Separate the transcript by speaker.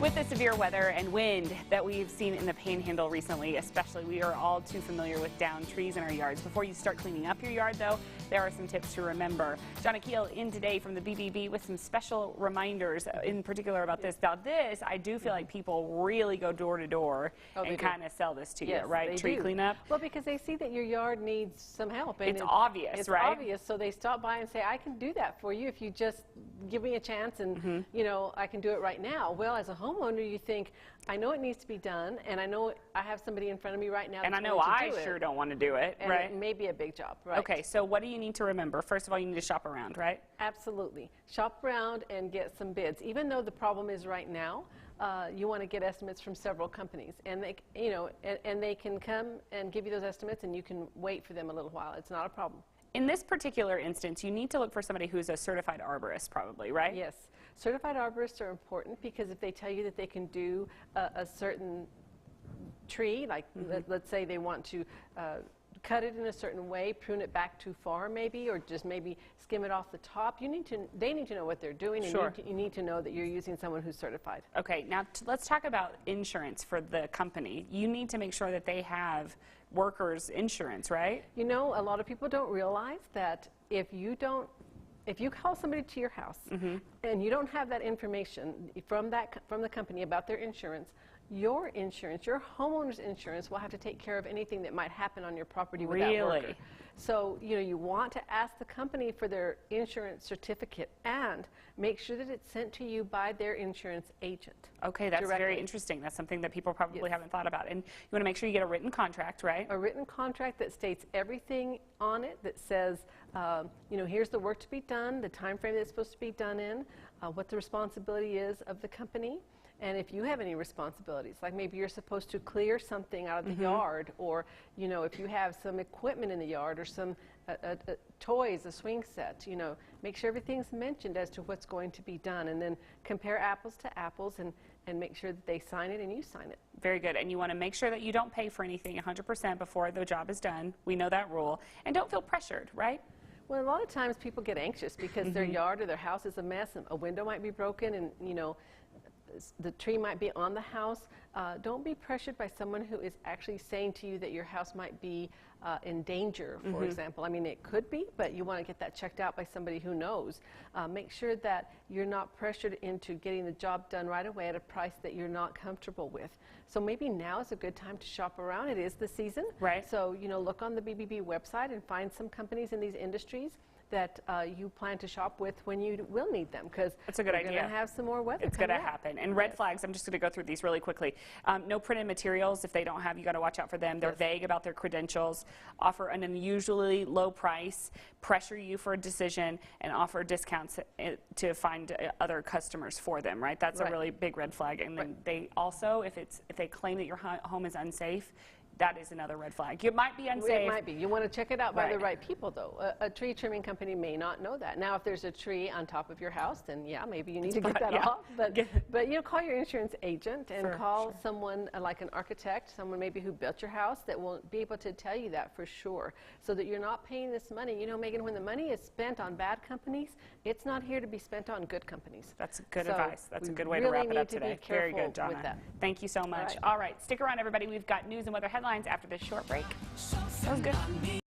Speaker 1: With the severe weather and wind that we've seen in the Panhandle recently, especially, we are all too familiar with downed trees in our yards. Before you start cleaning up your yard, though, there are some tips to remember. John Akil in today from the BBB with some special reminders, in particular about this. Now, this, I do feel like people really go door to door and kind of sell this to you, right? Tree cleanup.
Speaker 2: Well, because they see that your yard needs some help. And
Speaker 1: it's obvious, right?
Speaker 2: It's obvious, so they stop by and say, I can do that for you if you just give me a chance and, you know, I can do it right now. Well, as a homeowner, you think, I know it needs to be done, and I know I have somebody in front of me right now.
Speaker 1: And I know I sure don't want to do it,
Speaker 2: and
Speaker 1: right?
Speaker 2: It may be a big job, right?
Speaker 1: Okay, so what do you need to remember? First of all, you need to shop around, right?
Speaker 2: Absolutely. Shop around and get some bids. Even though the problem is right now, you want to get estimates from several companies, and they, you know, and they can come and give you those estimates, and you can wait for them a little while. It's not a problem.
Speaker 1: In this particular instance, you need to look for somebody who's a certified arborist, probably, right?
Speaker 2: Yes. Certified arborists are important because if they tell you that they can do a certain tree, like let's say they want to cut it in a certain way, prune it back too far maybe, or just maybe skim it off the top, they need to know what they're doing, and you need to know that you're using someone who's certified.
Speaker 1: Okay, now let's talk about insurance for the company. You need to make sure that they have workers' insurance, right? You
Speaker 2: know, a lot of people don't realize that if you call somebody to your house and you don't have that information from the company about their insurance, your homeowner's insurance will have to take care of anything that might happen on your property with that worker. So, you know, you want to ask the company for their insurance certificate and make sure that it's sent to you by their insurance agent.
Speaker 1: Okay, that's very interesting. That's something that people probably haven't thought about. And you want to make sure you get a written contract, right?
Speaker 2: A written contract that states everything on it, that says, you know, here's the work to be done, the time frame that it's supposed to be done in, what the responsibility is of the company. And if you have any responsibilities, like maybe you're supposed to clear something out of the yard, or, you know, if you have some equipment in the yard or some toys, a swing set, you know, make sure everything's mentioned as to what's going to be done, and then compare apples to apples and make sure that they sign it and you sign it.
Speaker 1: Very good. And you want to make sure that you don't pay for anything 100% before the job is done. We know that rule. And don't feel pressured, right?
Speaker 2: Well, a lot of times people get anxious because their yard or their house is a mess, and a window might be broken, and, you know, the tree might be on the house. Don't be pressured by someone who is actually saying to you that your house might be in danger, for example. I mean, it could be, but you want to get that checked out by somebody who knows. Make sure that you're not pressured into getting the job done right away at a price that you're not comfortable with. So maybe now is a good time to shop around. It is the season.
Speaker 1: Right.
Speaker 2: So, you know, look on the BBB website and find some companies in these industries that you plan to shop with when you will need them, because
Speaker 1: that's a good idea.
Speaker 2: We're going to have some more weather.
Speaker 1: It's going to happen. And red flags, I'm just going to go through these really quickly. No printed materials. If they don't have, you got to watch out for them. They're vague about their credentials, offer an unusually low price, pressure you for a decision, and offer discounts to find other customers for them, right? That's a really big red flag. And then they also, if they claim that your home is unsafe, that is another red flag. It might be unsafe.
Speaker 2: It might be. You want to check it out by the right people, though. A tree trimming company may not know that. Now, if there's a tree on top of your house, then yeah, maybe you need to get that off. But you know, call your insurance agent and call someone like an architect, someone maybe who built your house, that will be able to tell you that for sure, so that you're not paying this money. You know, Megan, when the money is spent on bad companies, it's not here to be spent on good companies.
Speaker 1: That's good advice. That's a good way to wrap it up today. Very good, Donna. Thank you so much. All right, stick around, everybody. We've got news and weather headlines after this short break. That was good.